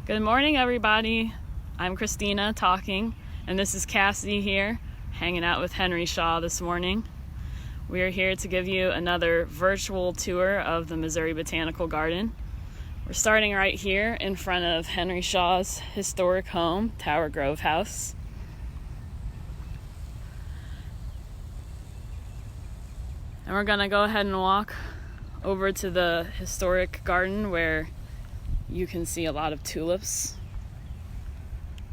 Good morning, everybody. I'm Kristina talking, and this is Cassidy here, hanging out with Henry Shaw this morning. We are here to give you another virtual tour of the Missouri Botanical Garden. We're starting right here in front of Henry Shaw's historic home, Tower Grove House. And we're gonna go ahead and walk over to the historic garden where you can see a lot of tulips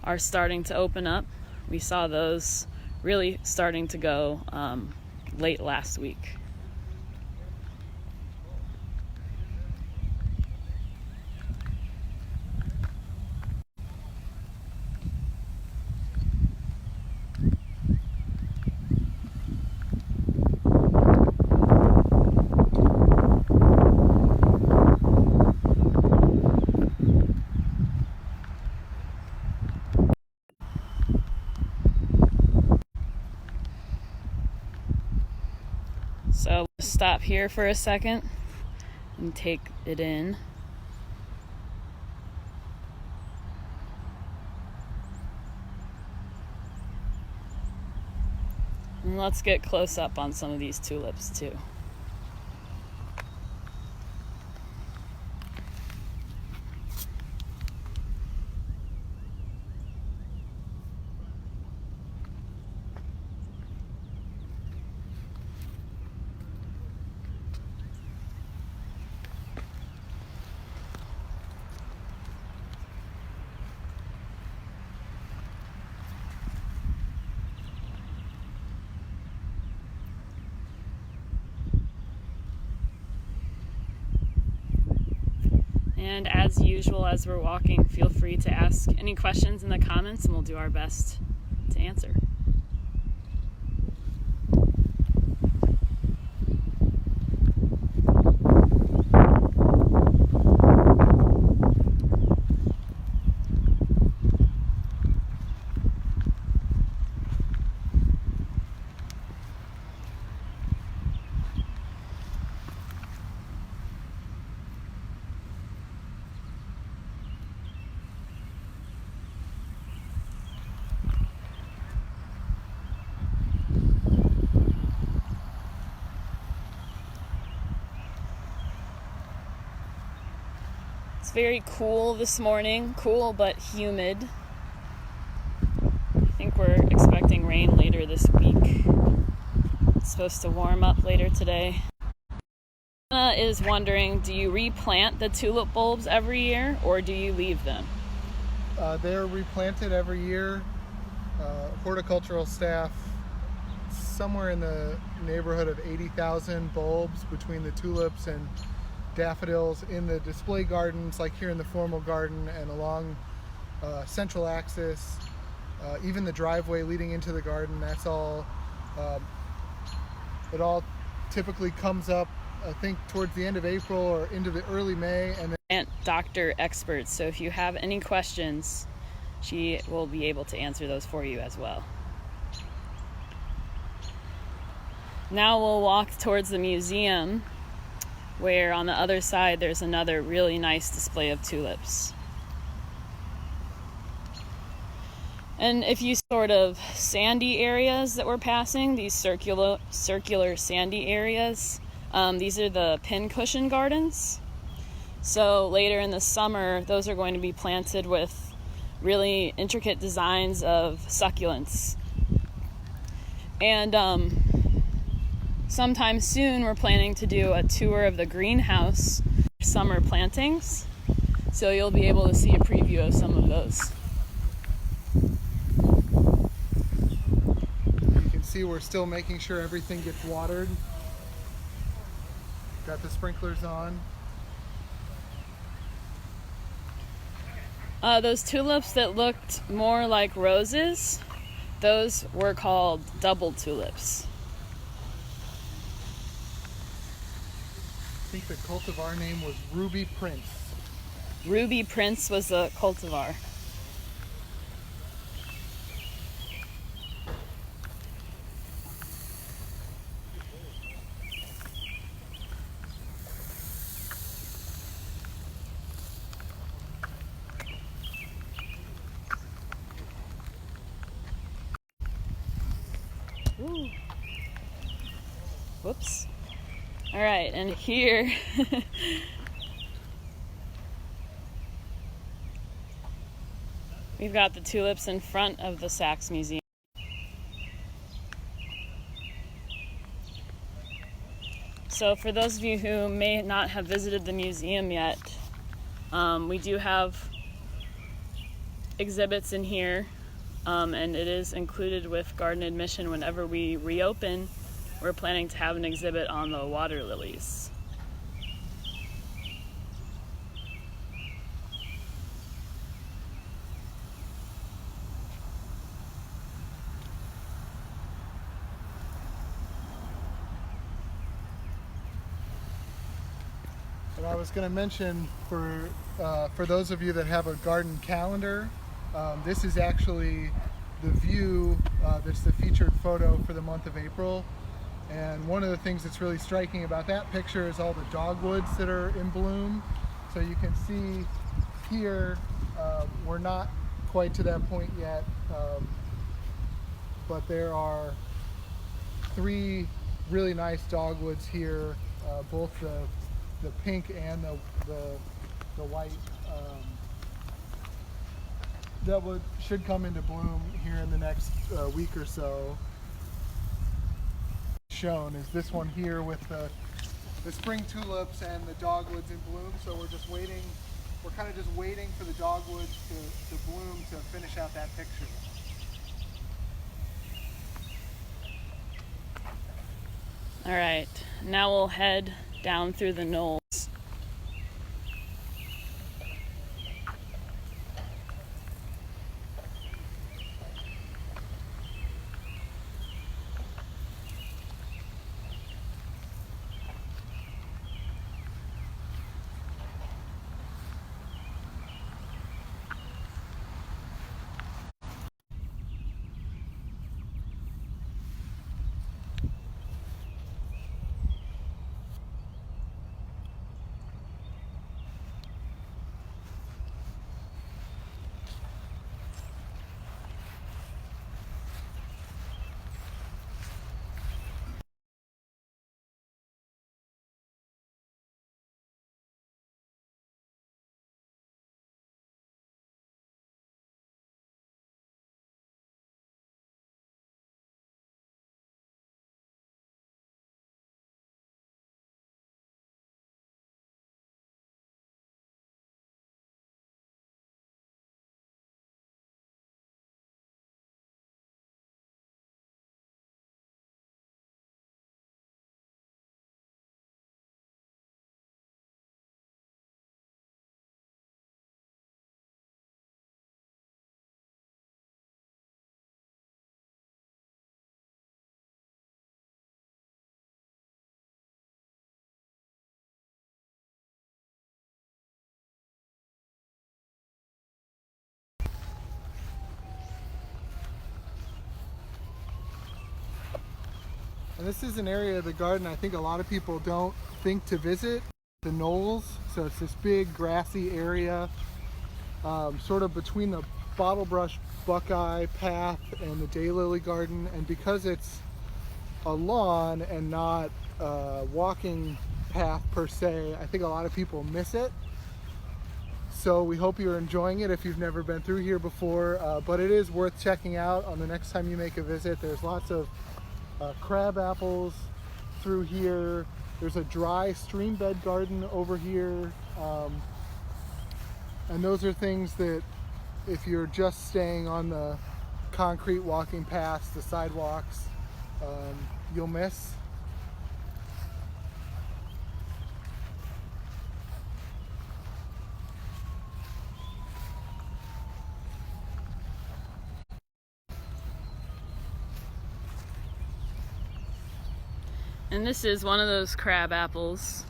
are starting to open up. We saw those really starting to go late last week. So we'll stop here for a second and take it in. And let's get close up on some of these tulips too. And as usual, as we're walking, feel free to ask any questions in the comments and we'll do our best to answer. It's very cool this morning, cool but humid. I think we're expecting rain later this week. It's supposed to warm up later today. Anna is wondering, do you replant the tulip bulbs every year or do you leave them? They're replanted every year. Horticultural staff, somewhere in the neighborhood of 80,000 bulbs between the tulips and daffodils in the display gardens, like here in the formal garden and along central axis, even the driveway leading into the garden. That's all. It all typically comes up, I think, towards the end of April or into the early May. And Plant doctor experts, so if you have any questions, she will be able to answer those for you as well. Now we'll walk towards the museum, where on the other side there's another really nice display of tulips. And if you sort of sandy areas that we're passing, these circular sandy areas, these are the pincushion gardens. So later in the summer, those are going to be planted with really intricate designs of succulents. And sometime soon, we're planning to do a tour of the greenhouse summer plantings. So you'll be able to see a preview of some of those. you can see we're still making sure everything gets watered. Got the sprinklers on. Those tulips that looked more like roses, those were called double tulips. I think the cultivar name was Ruby Prince. Ruby Prince was a cultivar. Whoops. All right, and here we've got the tulips in front of the Sachs Museum. So for those of you who may not have visited the museum yet, we do have exhibits in here, and it is included with garden admission. Whenever we reopen, we're planning to have an exhibit on the water lilies. And I was going to mention for those of you that have a garden calendar, this is actually the view that's the featured photo for the month of April. And one of the things that's really striking about that picture is all the dogwoods that are in bloom. So you can see here, we're not quite to that point yet, but there are 3 really nice dogwoods here, both the pink and the white, that should come into bloom here in the next week or so. Shown is this one here with the spring tulips and the dogwoods in bloom. So we're just waiting. We're kind of just waiting for the dogwoods to bloom to finish out that picture. All right, now we'll head down through the Knolls. And this is an area of the garden I think a lot of people don't think to visit, the Knolls. So it's this big grassy area, sort of between the bottlebrush buckeye path and the daylily garden. And because it's a lawn and not a walking path per se, I think a lot of people miss it. So we hope you're enjoying it if you've never been through here before, but it is worth checking out on the next time you make a visit. There's lots of crab apples through here. There's a dry stream bed garden over here, and those are things that if you're just staying on the concrete walking paths, the sidewalks, you'll miss. And this is one of those crab apples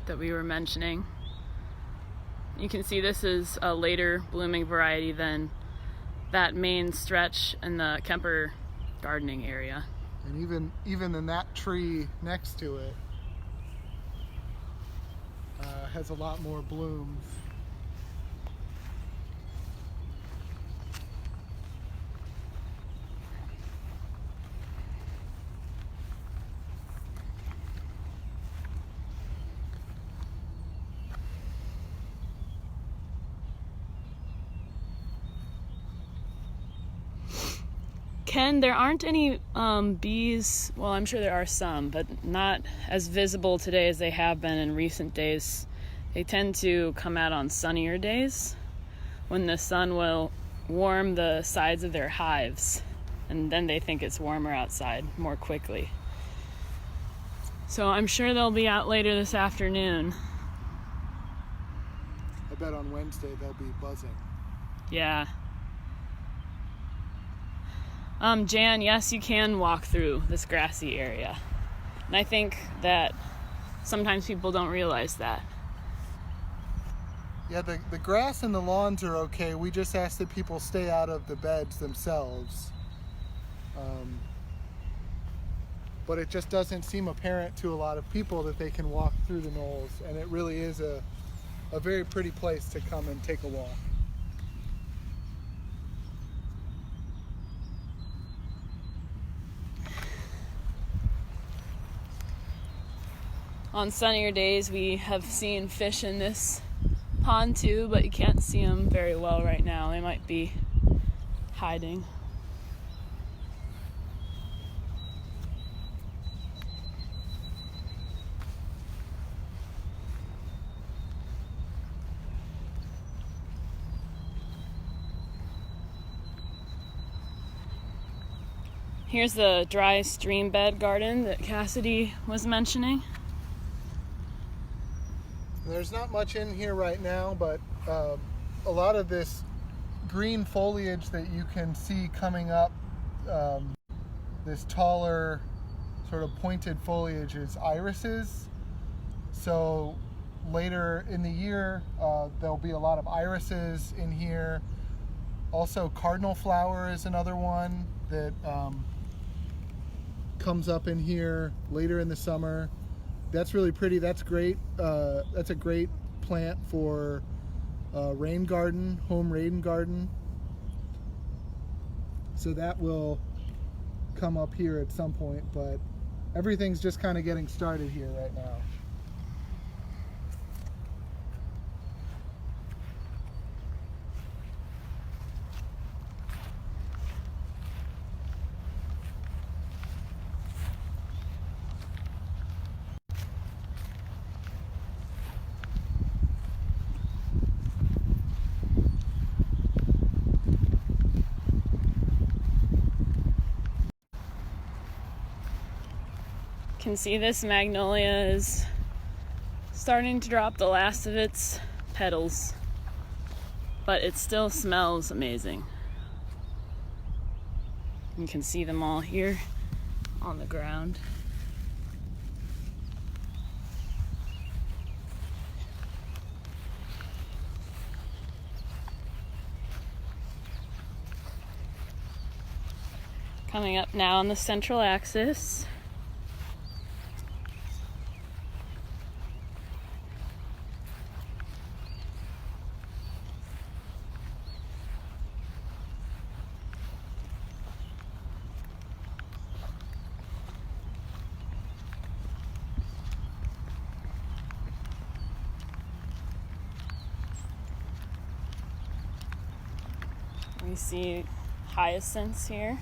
that we were mentioning. You can see this is a later blooming variety than that main stretch in the Kemper gardening area. And even in that tree next to it has a lot more blooms. there aren't any bees. Well, I'm sure there are some, but not as visible today as they have been in recent days. They tend to come out on sunnier days when the sun will warm the sides of their hives, and then they think it's warmer outside more quickly. So I'm sure they'll be out later this afternoon. I bet on Wednesday they'll be buzzing. Yeah. Jan, yes, you can walk through this grassy area. And I think that sometimes people don't realize that. Yeah, the grass and the lawns are okay. We just ask that people stay out of the beds themselves. But it just doesn't seem apparent to a lot of people that they can walk through the knolls. And it really is a very pretty place to come and take a walk. On sunnier days, we have seen fish in this pond too, but you can't see them very well right now. They might be hiding. Here's the dry stream bed garden that Cassidy was mentioning. There's not much in here right now, but a lot of this green foliage that you can see coming up, this taller sort of pointed foliage, is irises. So later in the year, there'll be a lot of irises in here. Also, cardinal flower is another one that comes up in here later in the summer. That's really pretty. That's great. That's a great plant for rain garden, home rain garden. So that will come up here at some point, but everything's just kind of getting started here right now. Can see this magnolia is starting to drop the last of its petals, but it still smells amazing. You can see them all here on the ground. Coming up now on the central axis. We see hyacinths here.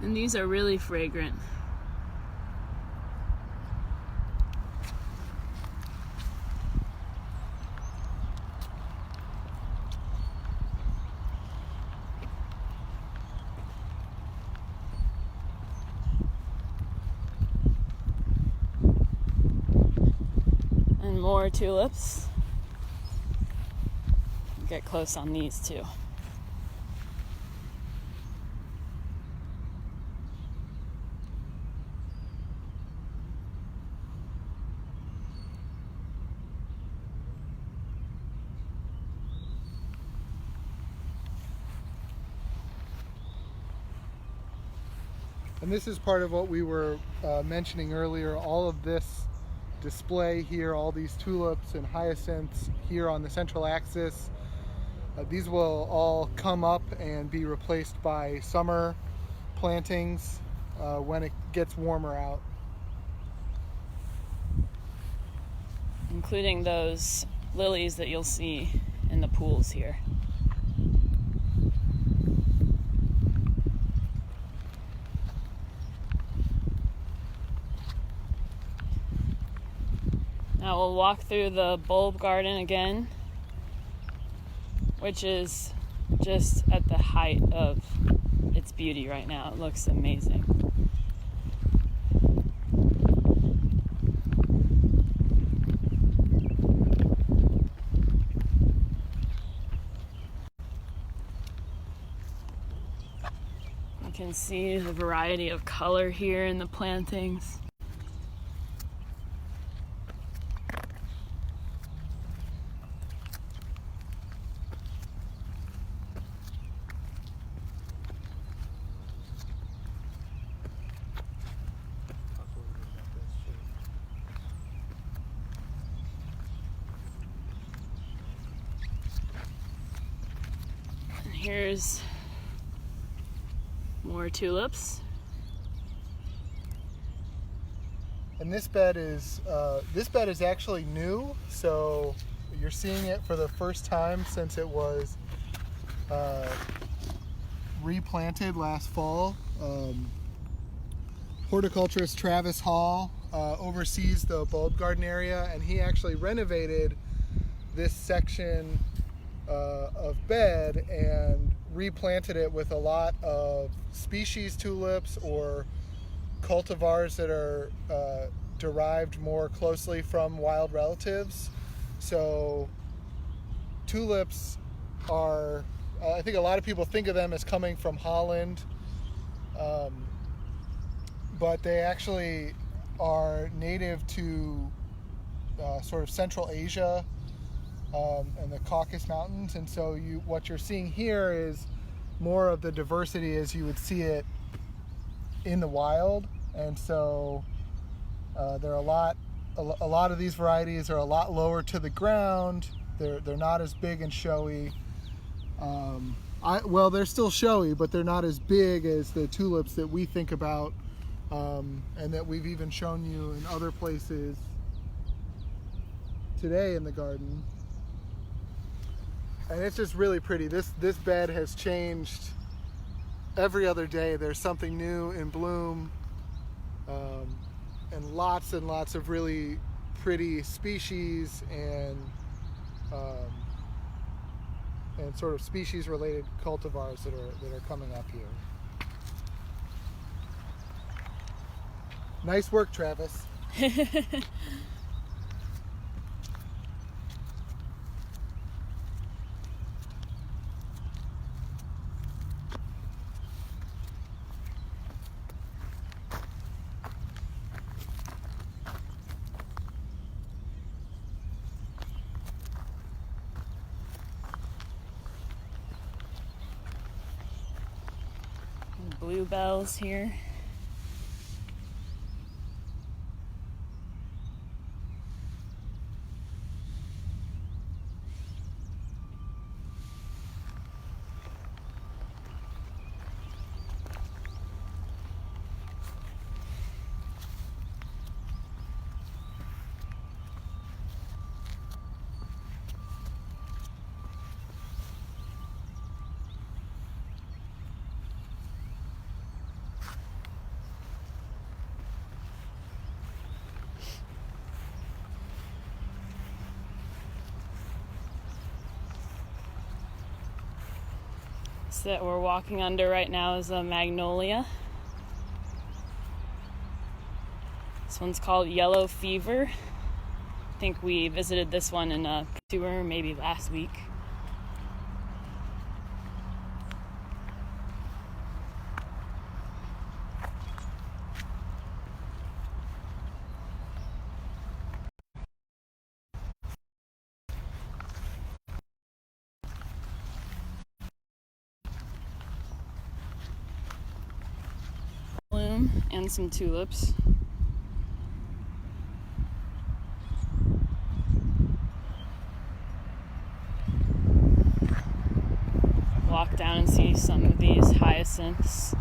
And these are really fragrant. And more tulips. Get close on these too. And this is part of what we were mentioning earlier. All of this display here, all these tulips and hyacinths here on the central axis, these will all come up and be replaced by summer plantings when it gets warmer out. including those lilies that you'll see in the pools here. Now we'll walk through the bulb garden again, which is just at the height of its beauty right now. It looks amazing. You can see the variety of color here in the plantings. Here's more tulips. And this bed is actually new, so you're seeing it for the first time since it was replanted last fall. Horticulturist Travis Hall oversees the bulb garden area, and he actually renovated this section of bed and replanted it with a lot of species tulips or cultivars that are derived more closely from wild relatives. So tulips are, I think a lot of people think of them as coming from Holland, but they actually are native to sort of Central Asia and the Caucasus Mountains, and so what you're seeing here is more of the diversity as you would see it in the wild. And so there are a lot of these varieties are a lot lower to the ground. They're not as big and showy. Well, they're still showy, but they're not as big as the tulips that we think about, and that we've even shown you in other places today in the garden. And it's just really pretty. This bed has changed every other day. There's something new in bloom, and lots of really pretty species and sort of species-related cultivars that are coming up here. Nice work, Travis. Bluebells here. That we're walking under right now is a magnolia. This one's called Yellow Fever. I think we visited this one in a tour maybe last week. And some tulips. Walk down and see some of these hyacinths.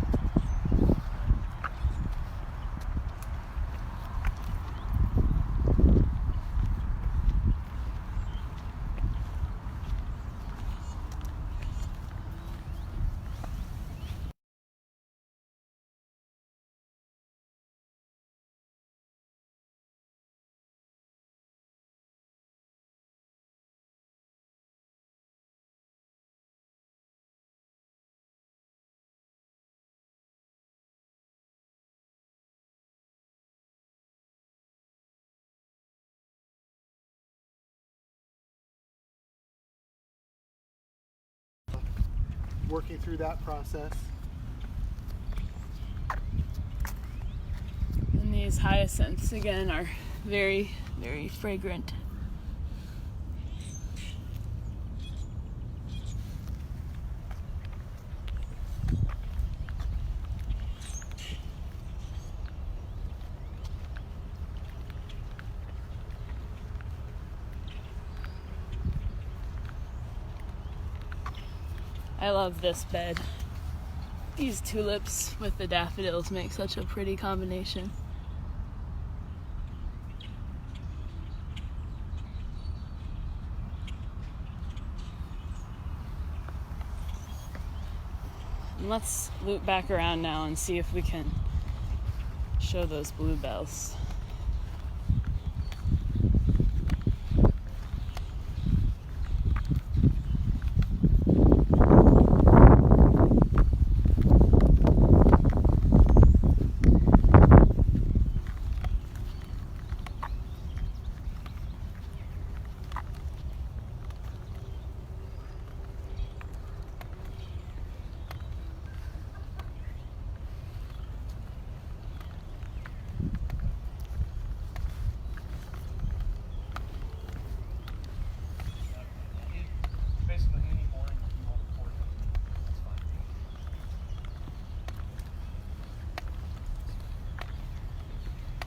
working through that process. And these hyacinths, again, are very, very fragrant. I love this bed. These tulips with the daffodils make such a pretty combination. And let's loop back around now and see if we can show those bluebells.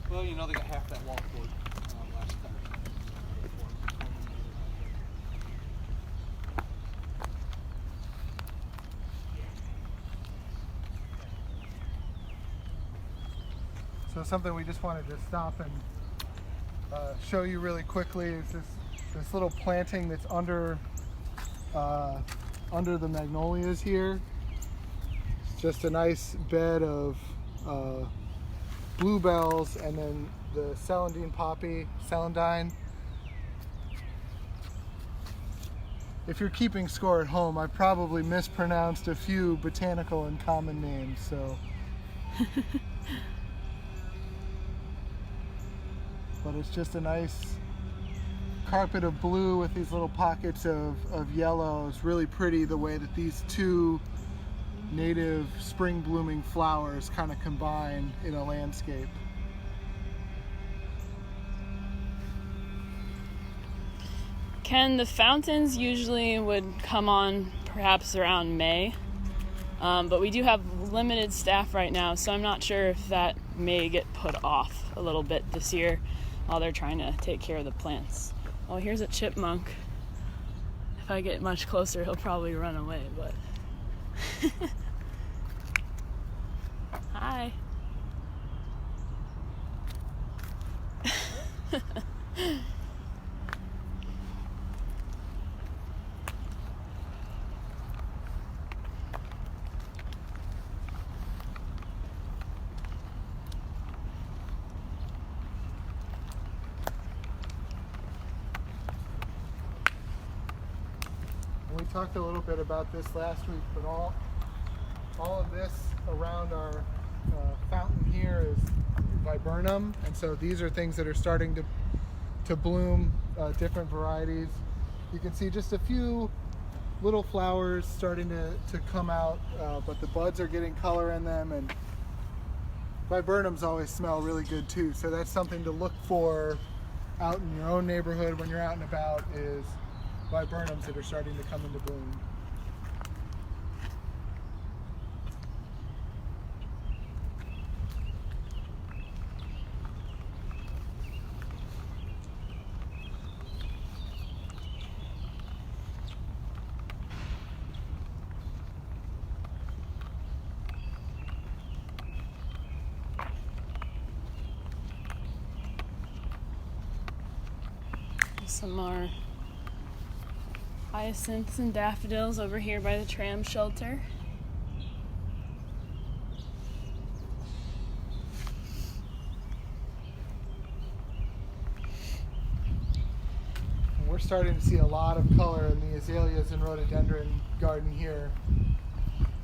Well, you know they got half that wall poured last time. So something we just wanted to stop and show you really quickly is this little planting that's under the magnolias here. It's just a nice bed of bluebells and then the celandine poppy, celandine. If you're keeping score at home, I probably mispronounced a few botanical and common names, so. But it's just a nice carpet of blue with these little pockets of yellow. It's really pretty the way that these two native spring blooming flowers kind of combine in a landscape. Ken, the fountains usually would come on perhaps around May, but we do have limited staff right now, so I'm not sure if that may get put off a little bit this year while they're trying to take care of the plants. Oh, here's a chipmunk. If I get much closer, he'll probably run away, but... Hi. We talked a little bit about this last week, but all of this around our fountain here is viburnum, and so these are things that are starting to bloom, different varieties. You can see just a few little flowers starting to come out, but the buds are getting color in them, and viburnums always smell really good too, so that's something to look for out in your own neighborhood when you're out and about, is viburnums that are starting to come into bloom. Some more hyacinths and daffodils over here by the tram shelter. We're starting to see a lot of color in the Azaleas and Rhododendron Garden here.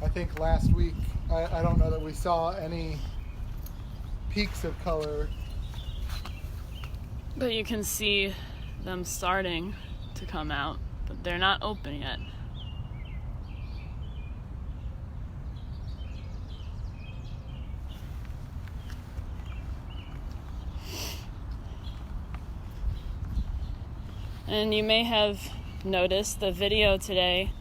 I think last week, I don't know that we saw any peaks of color. But you can see them starting to come out, but they're not open yet. And you may have noticed the video today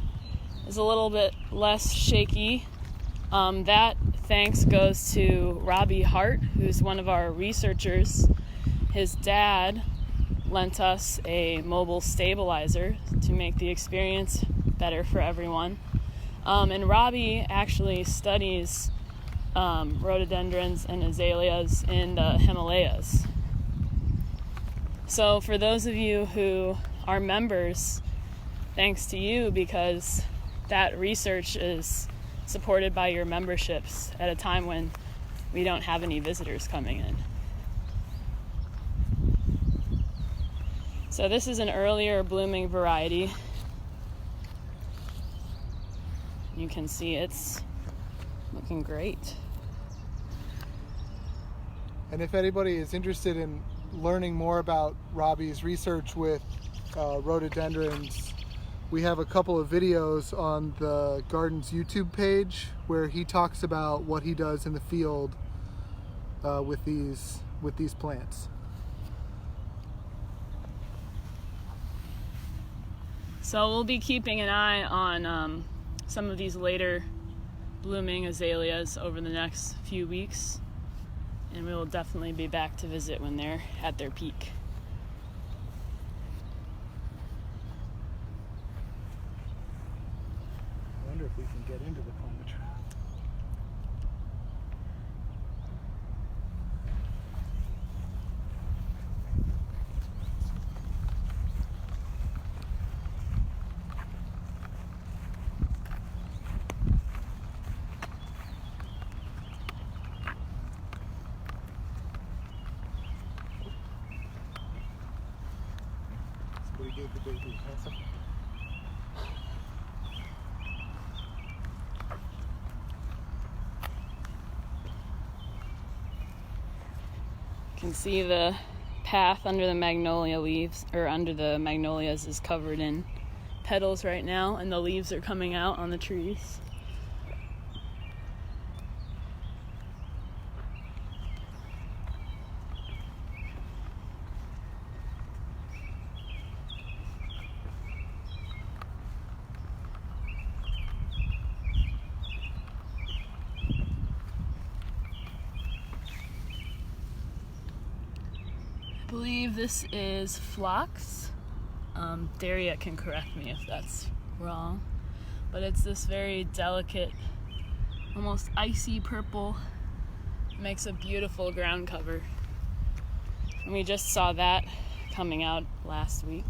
is a little bit less shaky. That thanks goes to Robbie Hart, who's one of our researchers. His dad lent us a mobile stabilizer to make the experience better for everyone. And Robbie actually studies rhododendrons and azaleas in the Himalayas. So for those of you who are members, thanks to you, because that research is supported by your memberships at a time when we don't have any visitors coming in. So this is an earlier blooming variety. You can see it's looking great. And if anybody is interested in learning more about Robbie's research with rhododendrons, we have a couple of videos on the garden's YouTube page where he talks about what he does in the field with these plants. So we'll be keeping an eye on some of these later blooming azaleas over the next few weeks, and we will definitely be back to visit when they're at their peak. I wonder if we can get into the climatron. Somebody gave the baby handsome. You can see the path under the magnolia leaves, or under the magnolias, is covered in petals right now, and the leaves are coming out on the trees. I believe this is phlox. Daria can correct me if that's wrong, but it's this very delicate, almost icy purple. It makes a beautiful ground cover, and we just saw that coming out last week.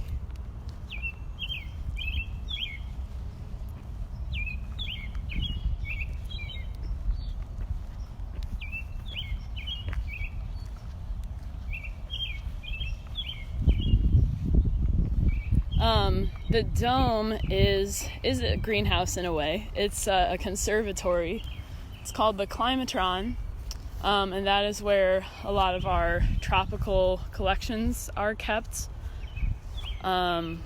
The dome is a greenhouse in a way. It's a conservatory. It's called the climatron, and that is where a lot of our tropical collections are kept. I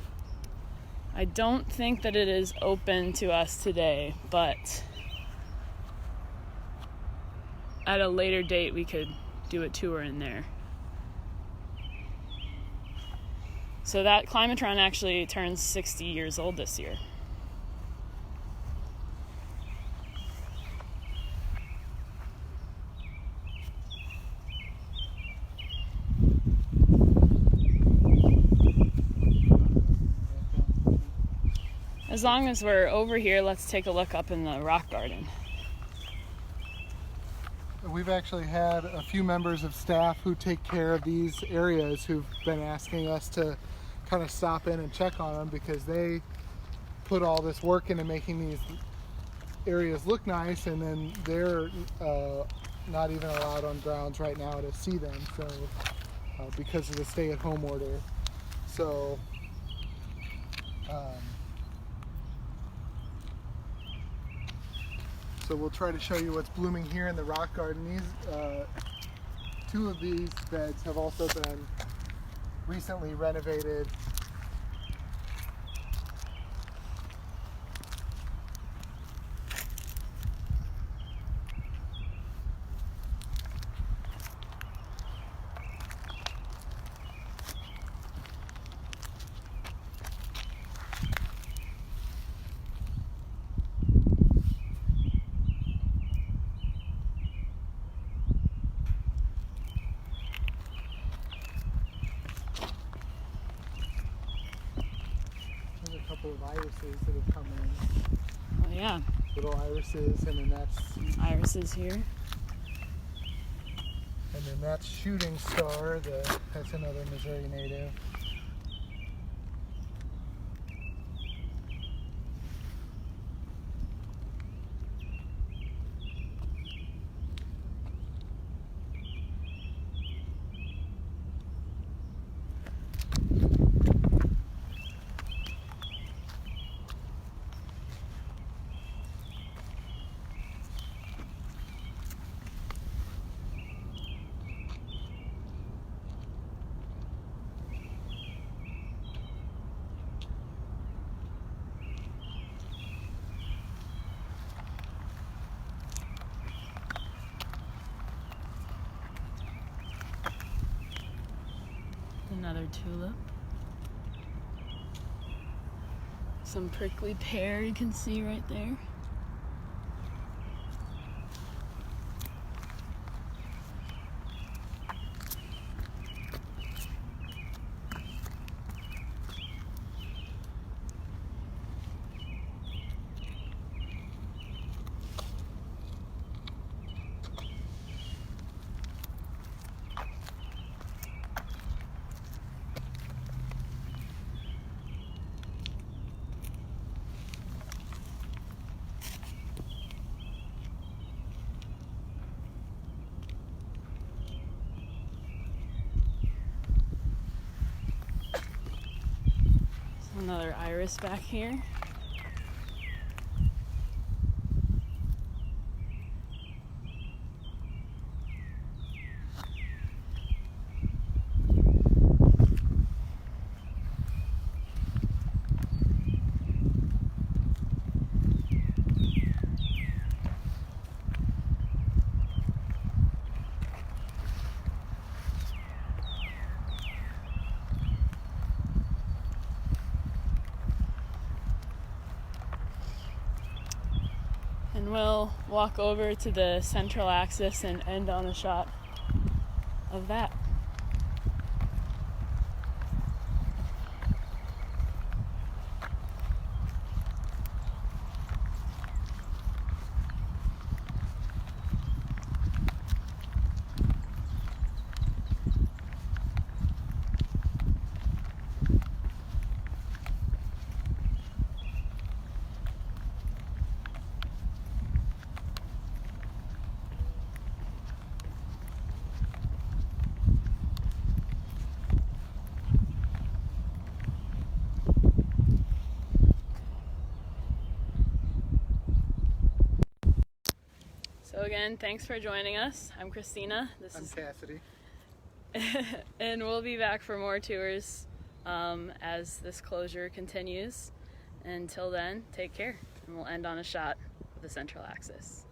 don't think that it is open to us today, but at a later date we could do a tour in there. So that climatron actually turns 60 years old this year. As long as we're over here, let's take a look up in the rock garden. We've actually had a few members of staff who take care of these areas who've been asking us to kind of stop in and check on them, because they put all this work into making these areas look nice, and then they're not even allowed on grounds right now to see them, so because of the stay-at-home order. So so we'll try to show you what's blooming here in the rock garden. These two of these beds have also been recently renovated. yeah. Little irises, and then Irises here. and then that's Shooting Star. That's another Missouri native. Another tulip. Some prickly pear you can see right there. Another iris back here. And we'll walk over to the central axis and end on a shot of that. So again, thanks for joining us. I'm Kristina. I'm Cassidy. And we'll be back for more tours as this closure continues. Until then, take care, and we'll end on a shot of the central axis.